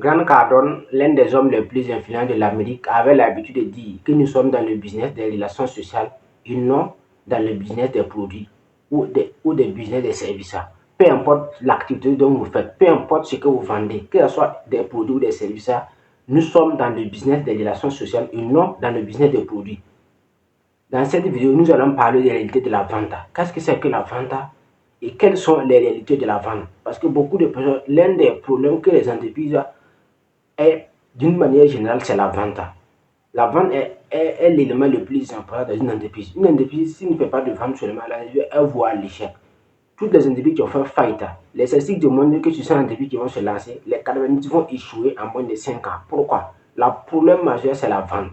Grant Cardone, l'un des hommes les plus influents de l'Amérique, avait l'habitude de dire que nous sommes dans le business des relations sociales et non dans le business des produits ou des business des services. Peu importe l'activité dont vous faites, peu importe ce que vous vendez, que ce soit des produits ou des services, nous sommes dans le business des relations sociales et non dans le business des produits. Dans cette vidéo, nous allons parler des réalités de la vente. Qu'est-ce que c'est que la vente et quelles sont les réalités de la vente? Parce que beaucoup de personnes, l'un des problèmes que les entreprises ont, d'une manière générale, c'est la vente. La vente est l'élément le plus important dans une entreprise. Une entreprise, s'il ne fait pas de vente seulement, elle voit l'échec. Toutes les entreprises qui ont fait faillite, les statistiques demandent que sur ces entreprises qui vont se lancer, les 90 vont échouer en moins de 5 ans. Pourquoi? Le problème majeur, c'est la vente.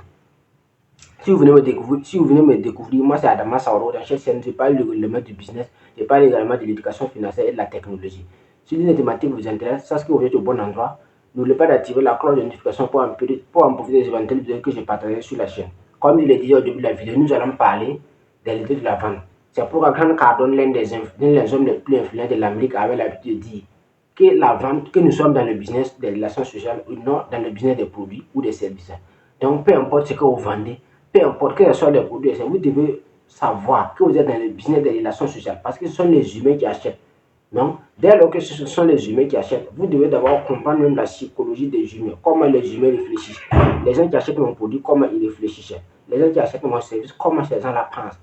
Si vous venez me découvrir, moi c'est Adama Sauro, dans cette chaîne, je parle également du business, je parle également de l'éducation financière et de la technologie. Si une thématique vous intéresse, sachez que vous êtes au bon endroit. N'oubliez pas d'activer la cloche de notification pour en profiter des éventuelles vidéos que je partagerai sur la chaîne. Comme je l'ai dit au début de la vidéo, nous allons parler des réalités de la vente. C'est pourquoi Grant Cardone, l'un des hommes les plus influents de l'Amérique, avait l'habitude de dire que la vente, que nous sommes dans le business des relations sociales ou non dans le business des produits ou des services. Donc, peu importe ce que vous vendez, peu importe quels soient les produits, vous devez savoir que vous êtes dans le business des relations sociales parce que ce sont les humains qui achètent. Donc, dès lors que ce sont les humains qui achètent, vous devez d'abord comprendre même la psychologie des humains, comment les humains réfléchissent. Les gens qui achètent mon produit, comment ils réfléchissent. Les gens qui achètent mon service, comment ces gens la pensent.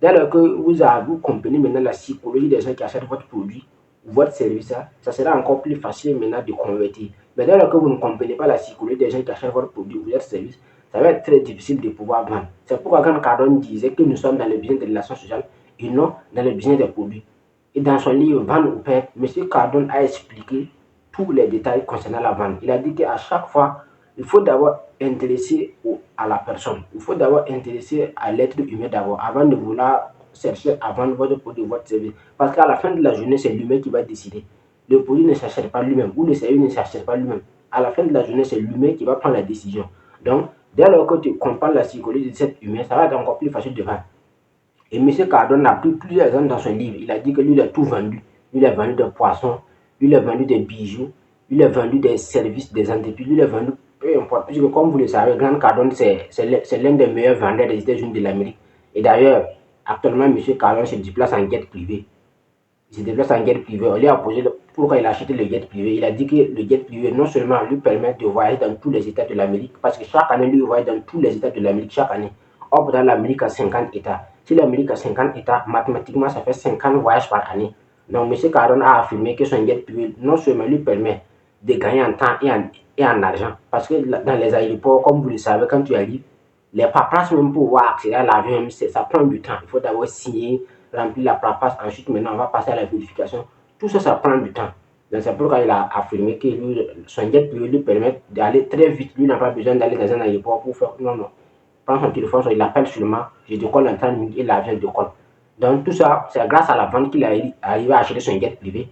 Dès lors que vous comprenez maintenant la psychologie des gens qui achètent votre produit ou votre service, ça sera encore plus facile maintenant de convertir. Mais dès lors que vous ne comprenez pas la psychologie des gens qui achètent votre produit ou votre service, ça va être très difficile de pouvoir vendre. C'est pourquoi quand Cardone disait que nous sommes dans le business des relations sociales et non dans le business des produits. Et dans son livre Vendre ou perdre, M. Cardone a expliqué tous les détails concernant la vente. Il a dit qu'à chaque fois, il faut d'abord intéresser à la personne. Il faut d'abord intéresser à l'être humain d'abord, avant de vouloir chercher à vendre votre produit ou votre service. Parce qu'à la fin de la journée, c'est l'humain qui va décider. Le produit ne s'achète pas lui-même ou le service ne s'achète pas lui-même. À la fin de la journée, c'est l'humain qui va prendre la décision. Donc, dès lors que tu comprends la psychologie de cet humain, ça va être encore plus facile de vendre. Et M. Cardone a pris plusieurs exemples dans son livre. Il a dit que lui, il a tout vendu. Lui, il a vendu des poissons, lui, il a vendu des bijoux, lui, il a vendu des services, des entreprises, lui, il a vendu peu importe. Puisque, comme vous le savez, Grant Cardone, c'est l'un des meilleurs vendeurs des États-Unis de l'Amérique. Et d'ailleurs, actuellement, M. Cardone se déplace en jet privé. Il se déplace en jet privé. On lui a posé pourquoi il a acheté le jet privé. Il a dit que le jet privé, non seulement lui permet de voyager dans tous les États de l'Amérique, parce que chaque année, lui, il voyage dans tous les États de l'Amérique, chaque année. Or, dans l'Amérique a 50 États. Si l'Amérique a 50 États, mathématiquement, ça fait 50 voyages par année. Donc, M. Cardone a affirmé que son jet privé, non seulement lui permet de gagner en temps et en argent, parce que dans les aéroports, comme vous le savez, quand tu arrives, les paperasses même pour pouvoir accéder à l'avion, ça prend du temps. Il faut d'abord signer, remplir la paperasse. Ensuite, maintenant, on va passer à la vérification. Tout ça, ça prend du temps. Donc, c'est pourquoi il a affirmé que son jet privé lui permet d'aller très vite. Lui n'a pas besoin d'aller dans un aéroport pour faire. Non, non. Prend son téléphone, il appelle seulement, je décolle en temps et l'avion décolle. Donc, tout ça, c'est grâce à la vente qu'il a arrivé à acheter son jet privé.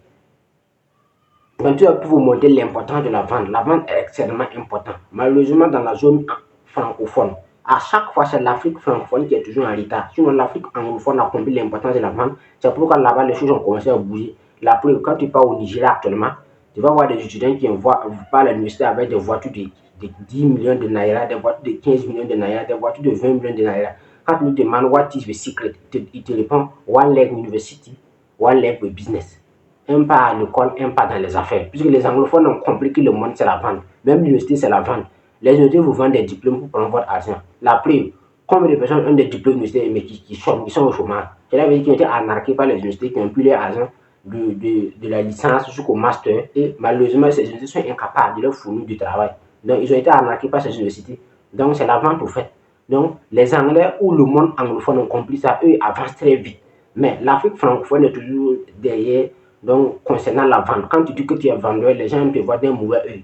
Donc, tout ça pour vous montrer l'importance de la vente. La vente est extrêmement importante. Malheureusement, dans la zone francophone, à chaque fois, c'est l'Afrique francophone qui est toujours en retard. Sinon, l'Afrique anglophone a compris l'importance de la vente. C'est pourquoi là-bas, les choses ont commencé à bouger. La preuve, quand tu pars au Nigeria actuellement, tu vas voir des étudiants qui vont à l'université avec des voitures de 10 millions de naira, des voitures de 15 millions de naira, des voitures de 20 millions de naira. Quand tu lui demandes what is the secret, il te répond one leg university, one leg business. Un pas à l'école, un pas dans les affaires. Puisque les anglophones ont compris que le monde c'est la vente. Même l'université c'est la vente. Les universités vous vendent des diplômes pour prendre votre argent. La preuve, combien de personnes ont des diplômes d'université mais qui sont au chômage. Cela veut dire qu'ils ont été arnaqués par les universités qui ont pris leur argent de la licence jusqu'au master. Et malheureusement, ces universités sont incapables de leur fournir du travail. Donc, ils ont été arnaqués par ces universités. Donc, c'est la vente au fait. Donc, les Anglais ou le monde anglophone ont compris ça. Eux avancent très vite. Mais l'Afrique francophone est toujours derrière. Donc, concernant la vente, quand tu dis que tu es vendeur, les gens te voient d'un mauvais œil.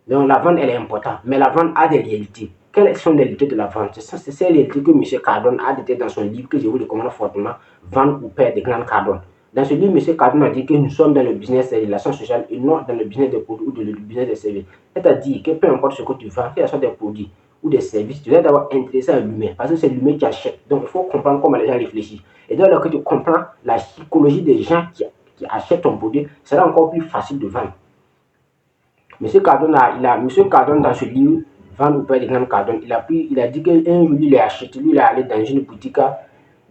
Donc, la vente, elle est importante. Mais la vente a des réalités. Quelles sont les réalités de la vente? C'est ces réalités que M. Cardone a détaillées dans son livre que je vous recommande fortement, Vendre ou perdre de Grant Cardone. Dans ce livre, M. Cardone a dit que nous sommes dans le business des relations sociales et non dans le business des produits ou dans le business des services. C'est-à-dire que peu importe ce que tu vends, que ce soit des produits ou des services, tu dois d'abord intéresser à l'humain parce que c'est l'humain qui achète. Donc, il faut comprendre comment les gens réfléchissent. Et dès lors que tu comprends la psychologie des gens qui achètent ton produit, c'est encore plus facile de vendre. Monsieur Cardone, Monsieur Cardone, dans ce livre, Vendre ou perdre des grandes Cardone, il a dit qu'un jour, lui, il est acheté, lui, il est allé dans une boutique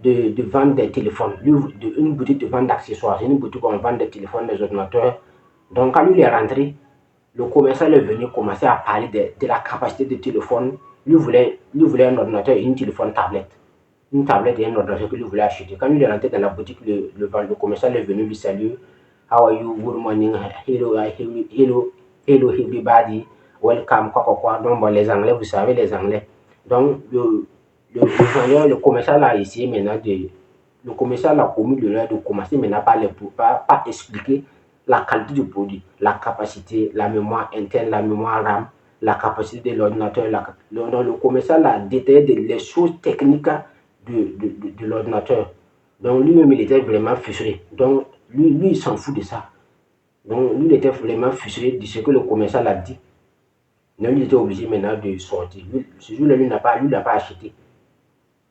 de vente des téléphones, une boutique de vente d'accessoires, c'est une boutique où on vend des téléphones, des ordinateurs. Donc, quand lui, il est rentré, le commerçant est venu commencer à parler de la capacité du téléphone. Lui voulait un ordinateur et une téléphone tablette. Une tablette et un ordinateur que lui voulait acheter. Quand lui est rentré dans la boutique, le commerçant est venu lui saluer. How are you? Good morning. Hello, everybody. Welcome. Quoi. Donc, bon, les Anglais, vous savez, les Anglais. Donc, le commerçant a essayé maintenant le commercial a commis l'erreur de commencer maintenant par expliquer la qualité du produit, la capacité, la mémoire interne, la mémoire RAM, la capacité de l'ordinateur. Le commercial a détaillé les choses techniques de l'ordinateur. Donc lui-même, il était vraiment frustré. Donc lui, il s'en fout de ça. Donc lui, il était vraiment frustré de ce que le commercial a dit. Donc il était obligé maintenant de sortir. Ce jour-là, lui, il n'a pas acheté.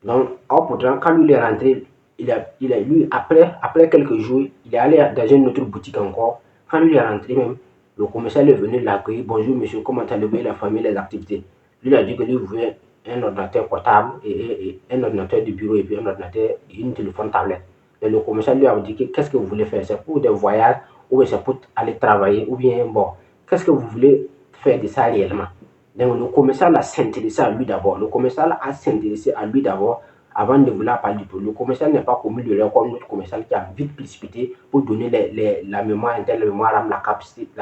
Donc, pourtant, quand lui il est rentré, lui, après quelques jours, il est allé dans une autre boutique encore. Quand lui il est rentré même, le commercial est venu l'accueillir. Bonjour monsieur, comment allez-vous, la famille, les activités. Lui il a dit que lui voulait un ordinateur portable et un ordinateur de bureau et puis un ordinateur et une téléphone tablette. Et le commercial lui a dit qu'est-ce que vous voulez faire? C'est pour des voyages ou c'est pour aller travailler ou bien bon, qu'est-ce que vous voulez faire de ça réellement? Donc le commercial a s'intéressé à lui d'abord. Le commercial a s'intéressé à lui d'abord avant de vouloir parler du produit. Le commercial n'est pas commis de l'erreur comme notre commercial qui a vite précipité pour donner la mémoire interne, la mémoire RAM, la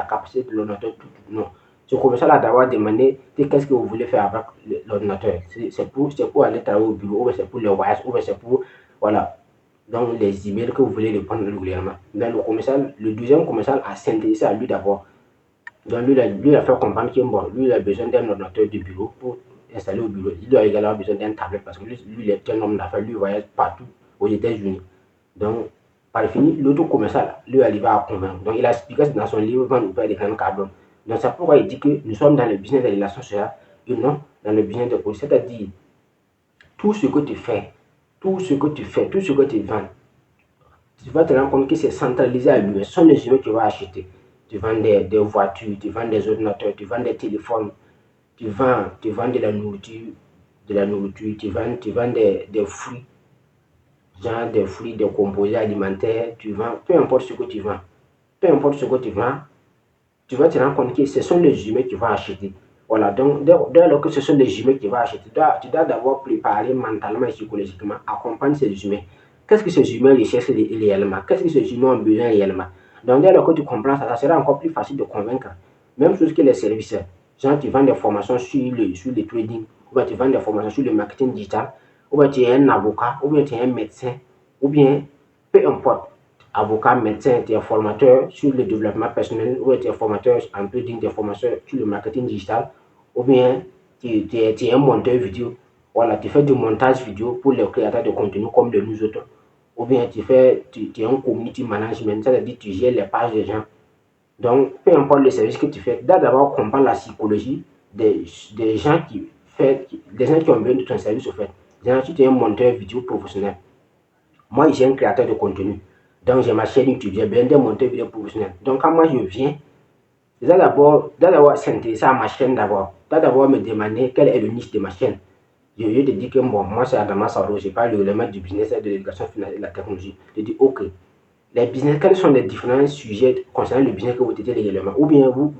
capacité de l'ordinateur. Non. Ce commercial a d'abord demandé qu'est-ce que vous voulez faire avec l'ordinateur. C'est pour aller travailler au bureau, ou c'est pour les voyages, ou c'est pour voilà. Donc les emails que vous voulez répondre régulièrement. Donc le deuxième commercial a s'intéressé à lui d'abord. Donc lui, il a fait comprendre qu'il bon, lui, il a besoin d'un ordinateur de bureau pour installer au bureau. Il a également besoin d'un tablette parce que lui, il est un homme d'affaires, lui, il voyage partout aux États-Unis. Donc, par fini, l'autre commercial, lui, arriva à convaincre. Donc, il a expliqué dans son livre Vendre ou perdre des grandes Cardone. Donc, c'est pourquoi il dit que nous sommes dans le business des relations sociales et non dans le business de produits. C'est-à-dire, tout ce que tu fais, tout ce que tu vends, tu vas te rendre compte que c'est centralisé à lui. Ce sont les humains qui vont acheter. Tu vends des voitures, tu vends des ordinateurs, tu vends des téléphones, tu vends de la nourriture, tu vends des fruits, genre des fruits, des composés alimentaires, tu vends, peu importe ce que tu vends, tu vas te rendre compte que ce sont les humains qui vont acheter. Voilà, donc dès lors que ce sont les humains qui vont acheter, tu dois d'abord préparer mentalement et psychologiquement, accompagner ces humains. Qu'est-ce que ces humains recherchent réellement? Qu'est-ce que ces humains ont besoin réellement? Donc dès lors que tu comprends ça, ça sera encore plus facile de convaincre. Même chose que les services. Genre, tu vends des formations sur le trading, ou bien tu vends des formations sur le marketing digital, ou bien tu es un avocat, ou bien tu es un médecin, ou bien peu importe. Avocat, médecin, tu es formateur sur le développement personnel, ou bien tu es formateur en trading, tu es formateur sur le marketing digital, ou bien tu es un monteur vidéo. Voilà, tu fais du montage vidéo pour les créateurs de contenu comme de nous autres. Ou bien tu es un community management, c'est-à-dire tu gères les pages des gens. Donc, peu importe le service que tu fais, d'abord comprendre la psychologie des gens des gens qui ont besoin de ton service au fait. Si tu es un monteur vidéo professionnel, moi je suis un créateur de contenu. Donc j'ai ma chaîne YouTube, j'ai besoin d'un monteur vidéo professionnel. Donc quand moi je viens, d'abord s'intéresser à ma chaîne d'abord me demander quel est le niche de ma chaîne. Je te dis que bon, moi c'est Adama Saro, je parle de l'élément du business et de l'éducation financière et de la technologie. Je dis ok. Les business, quels sont les différents sujets concernant le business que vous traitez régulièrement? Ou bien vous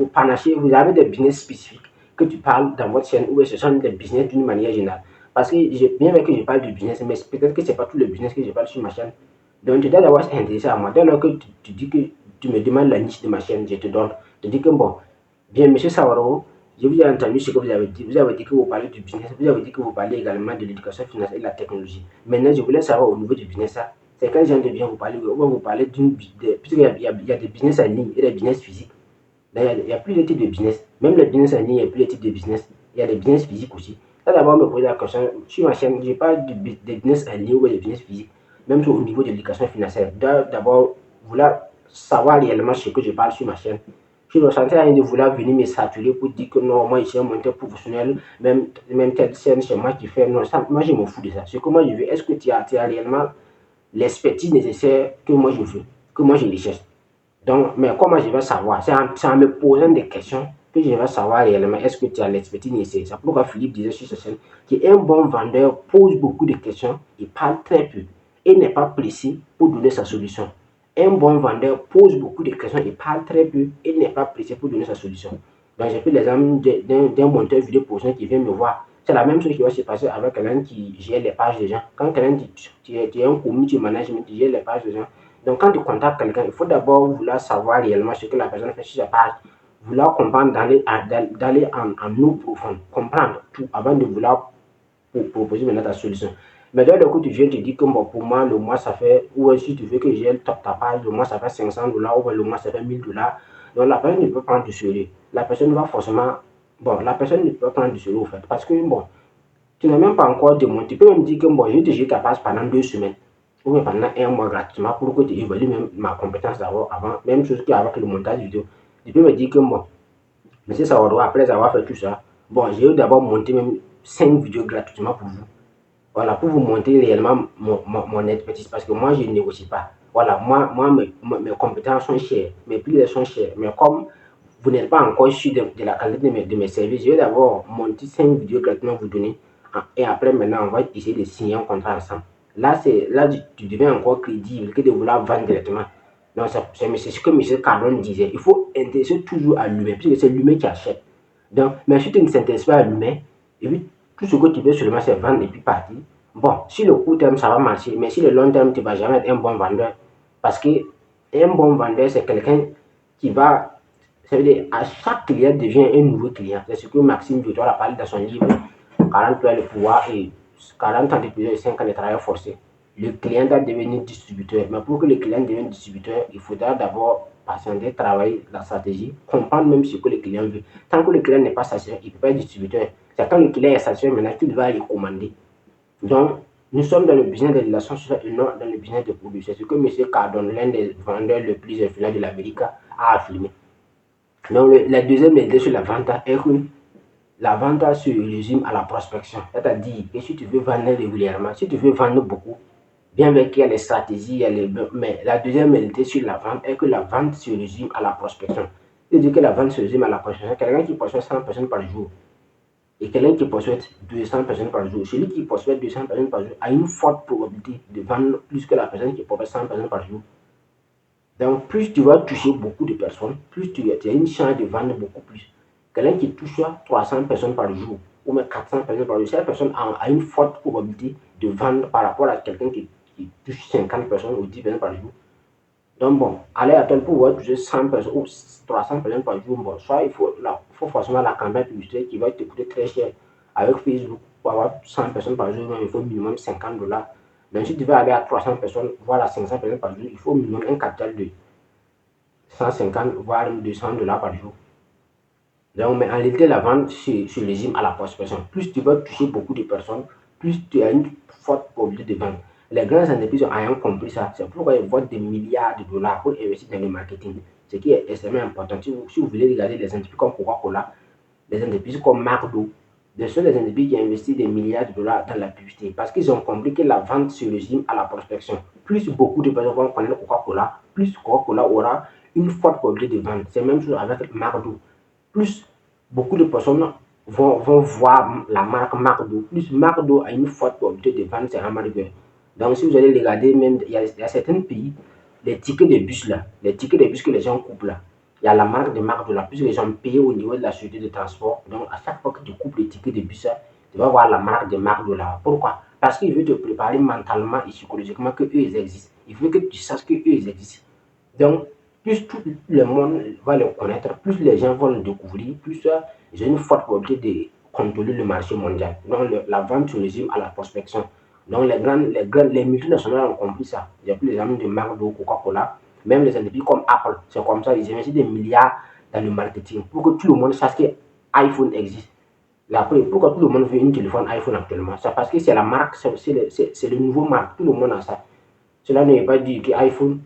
panachez, vous avez des business spécifiques que tu parles dans votre chaîne, ou ce sont des business d'une manière générale. Parce que bien vrai que je parle du business, mais peut-être que ce n'est pas tout le business que je parle sur ma chaîne. Donc tu dois d'abord s'intéresser à moi. Dès lors que tu dis que tu me demandes la niche de ma chaîne, je te donne. Je dis que bon, bien monsieur Sawaro, je vous ai entendu ce que vous avez dit. Vous avez dit que vous parlez du business, vous avez dit que vous parlez également de l'éducation financière et de la technologie. Maintenant, je voulais savoir au niveau du business, ça, c'est quel genre de bien vous parlez. Vous parlez puisqu'il y a des business en ligne et des business physiques. Il y a plus de types de business. Même les business en ligne, il y a plus de types de business. Il y a des business physiques aussi. Là, d'abord, me poser la question, sur ma chaîne, je parle des business en ligne ou des business physiques. Même au niveau de l'éducation financière. D'abord, vouloir savoir réellement ce que je parle sur ma chaîne. Je ne ressentais rien de vouloir venir me saturer pour dire que non, moi, je suis un monteur professionnel, même telle scène, c'est moi qui fais. Non, ça, moi, je me fous de ça. Ce que moi, je veux, est-ce que tu as réellement l'expertise nécessaire que moi, je veux, que moi, je recherche? Donc, mais comment je vais savoir? C'est en me posant des questions que je vais savoir réellement est-ce que tu as l'expertise nécessaire. C'est pourquoi Philippe disait sur ce chaîne qu'un bon vendeur pose beaucoup de questions, il parle très peu et n'est pas précis pour donner sa solution. Un bon vendeur pose beaucoup de questions, il parle très peu et n'est pas précis pour donner sa solution. Donc, j'ai pris l'exemple d'un monteur vidéo professionnel qui vient me voir. C'est la même chose qui va se passer avec quelqu'un qui gère les pages des gens. Quand quelqu'un dit tu es un community management, tu gères les pages des gens. Donc, quand tu contactes quelqu'un, il faut d'abord vouloir savoir réellement ce que la personne fait sur sa page, vouloir comprendre, d'aller en eau profonde, comprendre tout avant de vouloir proposer maintenant ta solution. Mais d'un coup, tu viens te dire que bon, pour moi, le mois, ça fait, ou si tu veux que j'ai ta page, le mois, ça fait $500, ou le mois, ça fait $1000. Donc, la personne ne peut prendre du sérieux. La personne va forcément, bon, la personne ne peut pas prendre du sérieux, au fait, parce que, bon, tu n'as même pas encore démonté. Tu peux même dire que, bon, je vais te gérer ta page pendant 2 semaines, ou bien pendant un mois gratuitement, pour que tu évalues même ma compétence d'abord, avant, même chose qu'avec le montage vidéo. Tu peux me dire que, bon, Monsieur Sawardo, après avoir fait tout ça, bon, j'ai d'abord monté même 5 vidéos gratuitement pour vous. Voilà, pour vous montrer réellement mon expertise, parce que moi, je ne négocie pas. Voilà, moi mes compétences sont chères, mes prix sont chers. Mais comme vous n'êtes pas encore sûr de la qualité de mes services, je vais d'abord monter 5 vidéos gratuitement vous donner. Et après, maintenant, on va essayer de signer un contrat ensemble. Là, tu deviens encore crédible que de vouloir vendre directement. Donc, c'est ce que M. Cardone disait. Il faut intéresser toujours à l'humain, puisque c'est l'humain qui achète. Donc, mais si tu ne t'intéresses pas à l'humain, et puis tout ce que tu veux seulement, c'est vendre et puis partir. Bon, si le court terme, ça va marcher, mais si le long terme, tu ne vas jamais être un bon vendeur. Parce que un bon vendeur, c'est quelqu'un qui va, ça veut dire, à chaque client devient un nouveau client. C'est ce que Maxime Dutoit a parlé dans son livre 40 ans de pouvoir et 40 ans de plusieurs et 5 ans de travail forcé. Le client doit devenir distributeur. Mais pour que le client devienne distributeur, il faudra d'abord patienter, travailler la stratégie, comprendre même ce que le client veut. Tant que le client n'est pas satisfait, il ne peut pas être distributeur. C'est quand le client est satisfait maintenant qu'il va aller commander. Donc, nous sommes dans le business des relations sociales et non dans le business des produits. C'est ce que M. Cardone, l'un des vendeurs les plus influents de l'Amérique, a affirmé. Donc, la deuxième idée sur la vente est que la vente se résume à la prospection. C'est-à-dire que si tu veux vendre régulièrement, si tu veux vendre beaucoup, bien vrai qu'il y a les stratégies, mais la deuxième réalité sur la vente est que la vente se résume à la prospection. C'est-à-dire que la vente se résume à la prospection. Quelqu'un qui prospecte 100 personnes par jour et quelqu'un qui prospecte 200 personnes par jour, celui qui prospecte 200 personnes par jour a une forte probabilité de vendre plus que la personne qui prospecte 100 personnes par jour. Donc, plus tu vas toucher beaucoup de personnes, plus tu as une chance de vendre beaucoup plus. Quelqu'un qui touche 300 personnes par jour ou même 400 personnes par jour, cette personne a une forte probabilité de vendre par rapport à quelqu'un qui touche 50 personnes ou 10 personnes par jour. Donc, bon, aller à tel pour toucher 100 personnes ou 300 personnes par jour, bon, soit il faut forcément la campagne publicitaire qui va te coûter très cher. Avec Facebook, pour avoir 100 personnes par jour, il faut minimum $50. Donc, si tu veux aller à 300 personnes, voire à 500 personnes par jour, il faut minimum un capital de 150 voire $200 par jour. Donc, mais en réalité, la vente se résume à la prospection. Plus tu vas toucher beaucoup de personnes, plus tu as une forte probabilité de vente. Les grandes entreprises ont compris ça. C'est pourquoi ils votent des milliards de dollars pour investir dans le marketing. Ce qui est extrêmement important. Si vous voulez regarder les entreprises comme Coca-Cola, les entreprises comme McDo, ce sont des entreprises qui investissent des milliards de dollars dans la publicité parce qu'ils ont compris que la vente se résume à la prospection. Plus beaucoup de personnes vont connaître Coca-Cola, plus Coca-Cola aura une forte probabilité de vente. C'est la même chose avec McDo. Plus beaucoup de personnes vont voir la marque McDo, plus McDo a une forte probabilité de vendre ses hamburgers. Donc, si vous allez regarder, même il y a certains pays, les tickets de bus là, les tickets de bus que les gens coupent là, il y a la marque de McDo là, puisque les gens payent au niveau de la société de transport. Donc, à chaque fois que tu coupes les tickets de bus là, tu vas voir la marque de McDo là. Pourquoi? Parce qu'il veut te préparer mentalement et psychologiquement que eux ils existent. Il veut que tu saches que eux ils existent. Donc, plus tout le monde va le connaître, plus les gens vont le découvrir, plus ils ont une forte probabilité de contrôler le marché mondial. Donc, la vente se résume à la prospection. Donc, les multinationales ont compris ça. Il y a plus les amis de McDo, Coca-Cola, même les entreprises comme Apple. C'est comme ça, ils investissent des milliards dans le marketing pour que tout le monde sache que iPhone existe. Pourquoi tout le monde veut un téléphone iPhone actuellement? C'est parce que c'est la marque, c'est le nouveau marque. Tout le monde a ça. Cela ne veut pas dire que iPhone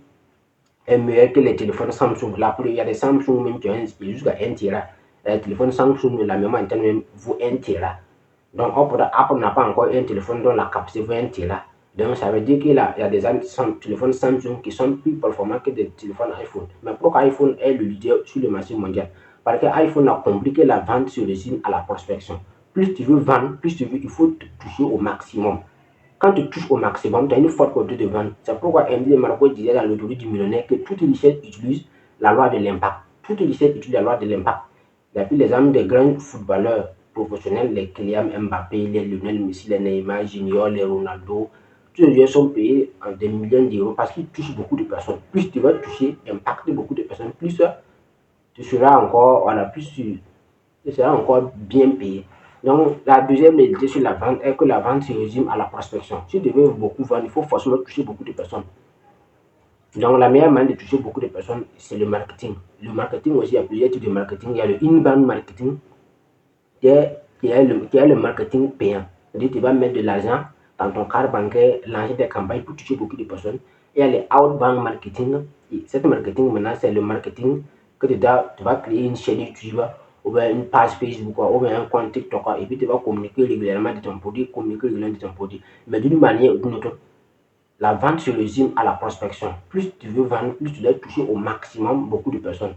est meilleur que les téléphones Samsung. Là, il y a des Samsung même qui ont jusqu'à 1 Tera. Les téléphones Samsung, la mémoire interne même vaut 1 Tera. Donc, Apple n'a pas encore un téléphone dont la capacité vaut 1 Tera. Donc, ça veut dire qu'il y a des téléphones Samsung qui sont plus performants que des téléphones iPhone. Mais pourquoi iPhone est le leader sur le marché mondial? Parce que iPhone a compris que la vente se résume à la prospection. Plus tu veux vendre, il faut te toucher au maximum. Quand tu touches au maximum, tu as une forte probabilité de vendre. C'est pourquoi Andy Marco disait dans l'autorité du millionnaire que toute richesse utilise la loi de l'impact. Toute richesse utilise la loi de l'impact. Il y a plus les âmes des grands footballeurs professionnels, les Kylian Mbappé, les Lionel Messi, les Neymar Junior, les Ronaldo. Tous les joueurs sont payés en des millions d'euros parce qu'ils touchent beaucoup de personnes. Plus tu vas toucher, impacter beaucoup de personnes, plus tu seras encore, voilà, plus tu seras encore bien payé. Donc, la deuxième idée sur la vente est que la vente se résume à la prospection. Si tu veux beaucoup vendre, il faut forcément toucher beaucoup de personnes. Donc, la meilleure manière de toucher beaucoup de personnes, c'est le marketing. Le marketing aussi, il y a plusieurs types de marketing. Il y a le inbound marketing, qui est le marketing payant. C'est-à-dire que tu vas mettre de l'argent dans ton carte bancaire, lancer des campagnes pour toucher beaucoup de personnes. Et il y a le outbound marketing. Et cette marketing, maintenant, c'est le marketing que tu vas créer une chaîne YouTube ou bien une page Facebook ou bien un compte TikTok et puis tu vas communiquer régulièrement de ton produit, mais d'une manière ou d'une autre. La vente se résume à la prospection. Plus tu veux vendre, plus tu dois toucher au maximum beaucoup de personnes.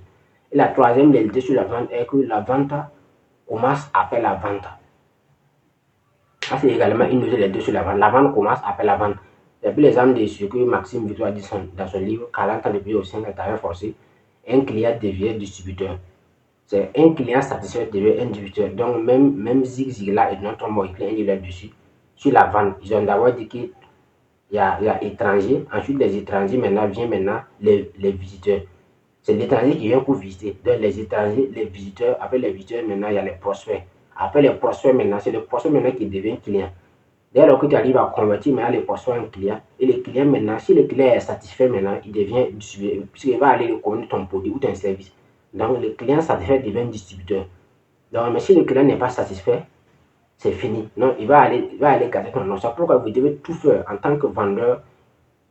Et la troisième réalité sur la vente est que la vente commence après la vente. Ça, c'est également une autre réalité sur la vente. La vente commence après la vente. Il y a plus l'exemple de ce que Maxime Victoire dit dans son livre 40 ans de vie au sein d'un travail forcé. Un client devient distributeur. C'est un client satisfait devient un distributeur. Donc, même Zig Ziglar et notre mot écrit un livre là-dessus. Sur la vente, ils ont d'abord dit qu'il y a étrangers. Ensuite, les étrangers, viennent les visiteurs. C'est l'étranger qui vient pour visiter. Donc, les étrangers, les visiteurs, après les visiteurs, maintenant, il y a les prospects. Après les prospects, maintenant, c'est le prospect maintenant qui devient client. Dès lors que tu arrives à convertir maintenant les prospects en client, et le client maintenant, si le client est satisfait maintenant, il devient distributeur, puisqu'il va aller recommander ton produit ou ton service. Donc, le client satisfait devient distributeur. Donc, mais si le client n'est pas satisfait, c'est fini. Non, il va aller garder ton nom. C'est pourquoi vous devez tout faire en tant que vendeur.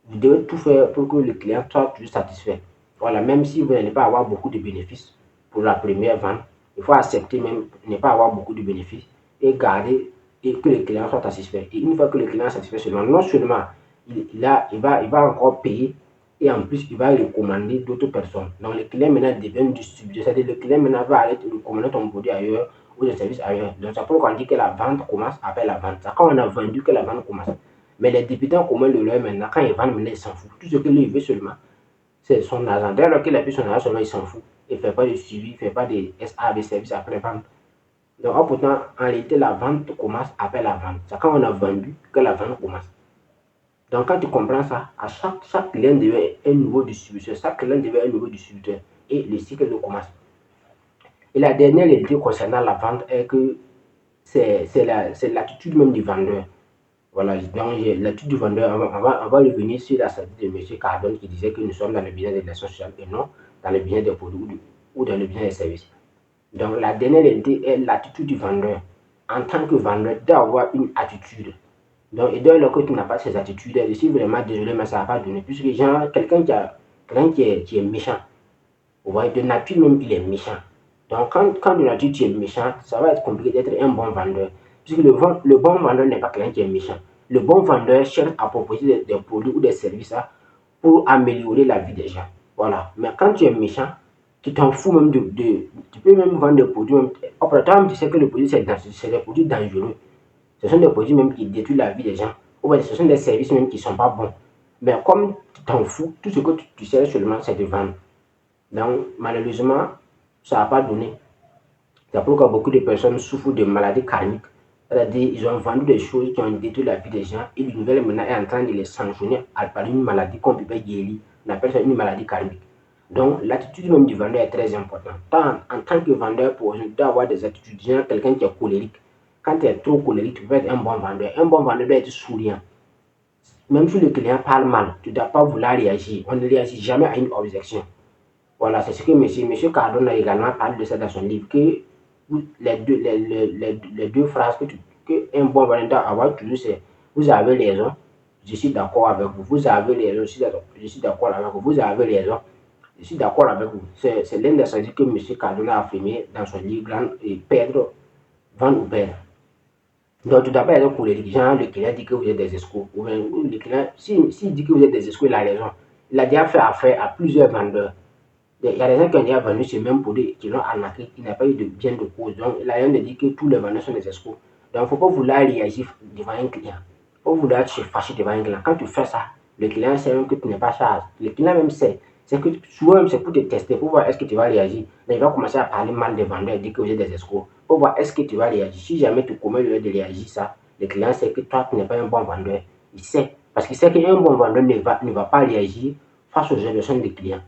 Vous devez tout faire pour que le client soit toujours satisfait. Voilà, même si vous n'allez pas avoir beaucoup de bénéfices pour la première vente, il faut accepter même ne pas avoir beaucoup de bénéfices et garder et que le client soit satisfait. Et une fois que le client est satisfait seulement, non seulement il va encore payer et en plus il va recommander d'autres personnes. Donc le client maintenant devient distributeur, c'est-à-dire le client maintenant va aller recommander ton produit ailleurs ou le service ailleurs. Donc c'est pourquoi on dit que la vente commence après la vente. C'est quand on a vendu que la vente commence. Mais les débutants communs de leur maintenant, quand ils vendent, ils s'en foutent. Tout ce que lui veut seulement, c'est son argent. Dès lors qu'il a plus son argent seulement, il s'en fout. Il ne fait pas de suivi, il ne fait pas de SA, des services après vente. Donc, pourtant, en réalité, la vente commence après la vente. C'est quand on a vendu que la vente commence. Donc, quand tu comprends ça, à chaque client devient un nouveau distributeur. Chaque client devient un nouveau distributeur. Et le cycle commence. Et la dernière réalité concernant la vente est que c'est l'attitude même du vendeur. Voilà, donc l'attitude du vendeur, on va revenir sur la stratégie de M. Cardone qui disait que nous sommes dans le business des relations sociales et non dans le business des produits ou dans le business des services. Donc la dernière réalité est l'attitude du vendeur. En tant que vendeur, d'avoir une attitude. Donc, et dès lors que tu n'as pas ces attitudes, je suis vraiment désolé, mais ça ne va pas donner. Puisque quelqu'un qui est méchant, vous voyez, de nature même, il est méchant. Donc, quand de nature tu es méchant, ça va être compliqué d'être un bon vendeur. Puisque le bon vendeur n'est pas quelqu'un qui est méchant. Le bon vendeur cherche à proposer des produits ou des services pour améliorer la vie des gens. Voilà. Mais quand tu es méchant, tu t'en fous même tu peux même vendre des produits. Après toi, tu sais que le produit, c'est des produits dangereux. Ce sont des produits même qui détruisent la vie des gens. Ou bien ce sont des services même qui ne sont pas bons. Mais comme tu t'en fous, tout ce que tu sais seulement, c'est de vendre. Donc, malheureusement, ça n'a pas donné. C'est pourquoi beaucoup de personnes souffrent de maladies karmiques. C'est-à-dire, ils ont vendu des choses qui ont détruit la vie des gens et le nouvel maintenant est en train de les sanctionner par une maladie qu'on peut pas guérir. On appelle ça une maladie karmique. Donc, l'attitude même du vendeur est très importante. En tant que vendeur, pour doit avoir des attitudes. Genre, quelqu'un qui est colérique. Quand tu es trop colérique, tu peux être un bon vendeur. Un bon vendeur doit être souriant. Même si le client parle mal, tu ne dois pas vouloir réagir. On ne réagit jamais à une objection. Voilà, c'est ce que monsieur Cardone a également parlé de ça dans son livre, que les deux phrases que un bon vendeur doit avoir toujours, c'est vous avez raison, je suis d'accord avec vous. Vous avez raison, je suis d'accord avec vous. Vous avez raison, je suis d'accord avec vous. C'est l'un des stratégies que monsieur Cardone a affirmé dans son livre Perdre, vendre ou perdre. Donc, tu dois pas être colérique. Genre, le client dit que vous êtes des escrocs. Ou bien, le client, s'il dit que vous êtes des escrocs, il a raison. Il a déjà fait affaire à plusieurs vendeurs. Il y a des gens qui ont déjà vendu ce même produit, qui l'ont arnaqué, qui n'a pas eu de bien de cause. Donc, il a rien de dire que tous les vendeurs sont des escrocs. Donc, il ne faut pas vouloir réagir devant un client. Il faut vouloir se fâcher devant un client. Quand tu fais ça, le client sait même que tu n'es pas charge. Le client même sait. C'est que souvent, c'est pour te tester, pour voir est-ce que tu vas réagir. Mais il va commencer à parler mal des vendeurs et dire que vous êtes des escrocs. Pour voir est-ce que tu vas réagir. Si jamais tu commets le de réagir ça, le client sait que toi, tu n'es pas un bon vendeur. Il sait. Parce qu'il sait qu'un bon vendeur ne va pas réagir face aux émotions des clients.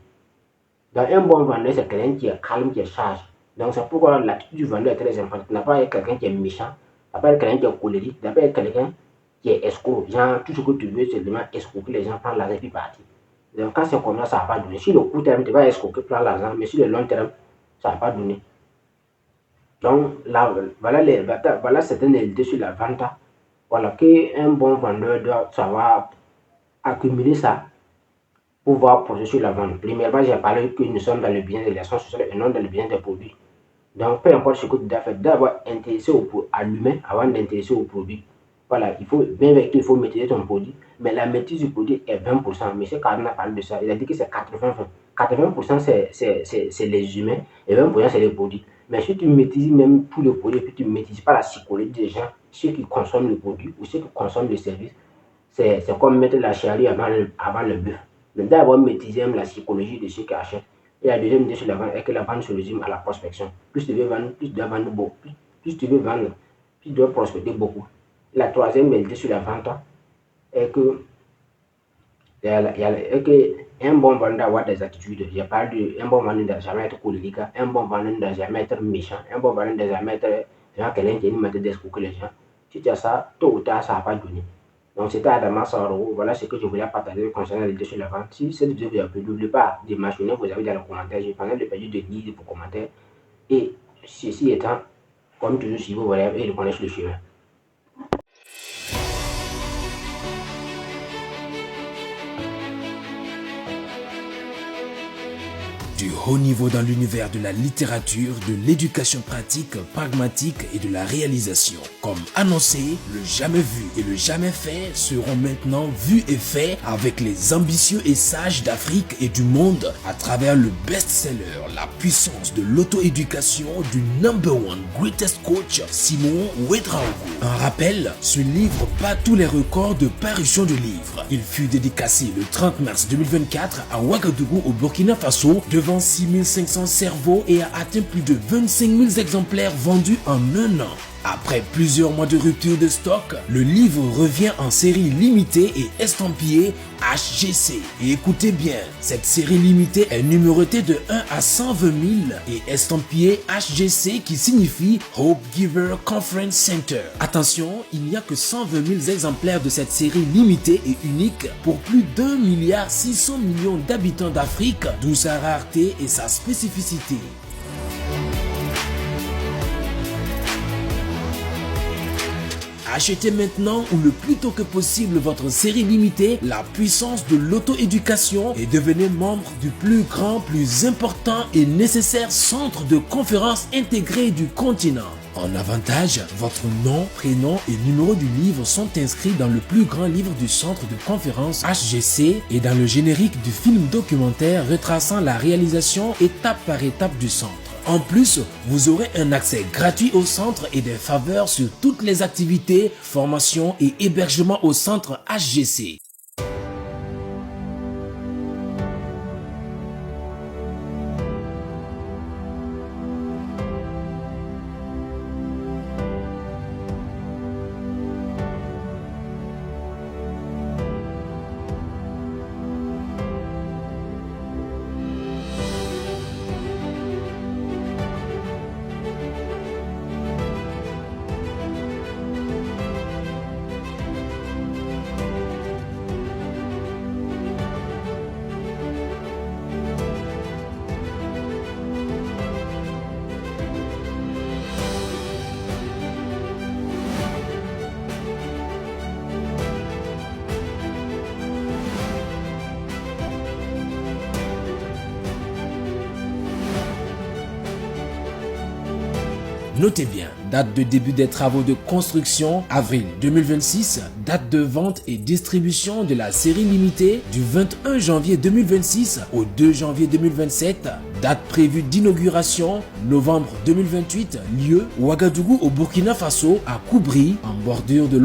Donc, un bon vendeur, c'est quelqu'un qui est calme, qui est sage. Donc, c'est pourquoi l'attitude du vendeur est très importante. Tu n'as pas être quelqu'un qui est méchant, tu n'as pas être quelqu'un qui est colérique, tu n'as pas être quelqu'un qui est escroc. Genre, tout ce que tu veux, c'est vraiment escroquer les gens, prendre l'argent et puis partir. Donc, quand c'est comme ça ne va pas donner. Sur le court terme, tu vas escroquer, prendre l'argent, mais sur le long terme, ça ne va pas donner. Donc, là, voilà certaines idées sur la vente. Voilà, qu'un bon vendeur doit savoir accumuler ça pour pouvoir procéder sur la vente. Premièrement, j'ai parlé que nous sommes dans le bien de l'action sociale et non dans le bien des produits. Donc, peu importe ce que tu dois faire, d'abord intéresser à l'humain avant d'intéresser au produit. Voilà, il faut, bien avec tout, il faut maîtriser ton produit, mais la maîtrise du produit est 20%. M. Cardin a parlé de ça. Il a dit que c'est 80-20. 80%, c'est les humains et 20% c'est les produits. Mais si tu maîtrises même tout le produit et puis tu ne maîtrises pas la psychologie des gens, ceux qui consomment le produit ou ceux qui consomment le service, c'est comme mettre la charrue avant le bœuf. Donc, d'abord maîtriser la psychologie de ceux qui achètent. Et la deuxième idée sur la vente est que la vente se résume à la prospection. Plus tu veux vendre, plus tu dois vendre beaucoup. Plus tu veux vendre, plus tu dois prospecter beaucoup. La troisième idée sur la vente est que, un bon vendeur doit avoir des attitudes. Je parle d'un bon vendeur ne doit jamais être colérique, un bon vendeur ne doit jamais être méchant, un bon vendeur ne doit jamais être quelqu'un qui a une méthode d'escroquer les gens. Si tu as ça, tôt ou tard, ça ne va pas donner. Donc, c'était Adama Saro. Voilà ce que je voulais partager concernant l'idée sur la vente. Si cette vidéo vous a plu, n'oubliez pas de mentionner vos avis dans les commentaires. Je prendrai le plaisir de lire vos commentaires. Et ceci étant, comme toujours, si vous voulez, et de connaître le chemin. Du haut niveau dans l'univers de la littérature, de l'éducation pratique, pragmatique et de la réalisation. Comme annoncé, le jamais vu et le jamais fait seront maintenant vus et faits avec les ambitieux et sages d'Afrique et du monde à travers le best-seller, la puissance de l'auto-éducation du number one greatest coach Simon Ouedraogo. Un rappel, ce livre bat tous les records de parution de livres. Il fut dédicacé le 30 mars 2024 à Ouagadougou au Burkina Faso devant 6500 cerveaux et a atteint plus de 25 000 exemplaires vendus en un an. Après plusieurs mois de rupture de stock, le livre revient en série limitée et estampillée HGC. Et écoutez bien, cette série limitée est numérotée de 1 à 120 000 et estampillée HGC qui signifie Hope Giver Conference Center. Attention, il n'y a que 120 000 exemplaires de cette série limitée et unique pour plus d'1,6 milliard d'habitants d'Afrique, d'où sa rareté et sa spécificité. Achetez maintenant ou le plus tôt que possible votre série limitée, la puissance de l'auto-éducation et devenez membre du plus grand, plus important et nécessaire centre de conférences intégré du continent. En avantage, votre nom, prénom et numéro du livre sont inscrits dans le plus grand livre du centre de conférence HGC et dans le générique du film documentaire retraçant la réalisation étape par étape du centre. En plus, vous aurez un accès gratuit au centre et des faveurs sur toutes les activités, formations et hébergements au centre HGC. Notez bien, date de début des travaux de construction, avril 2026, date de vente et distribution de la série limitée du 21 janvier 2026 au 2 janvier 2027, date prévue d'inauguration, novembre 2028, lieu Ouagadougou au Burkina Faso, à Koubri, en bordure de l'eau.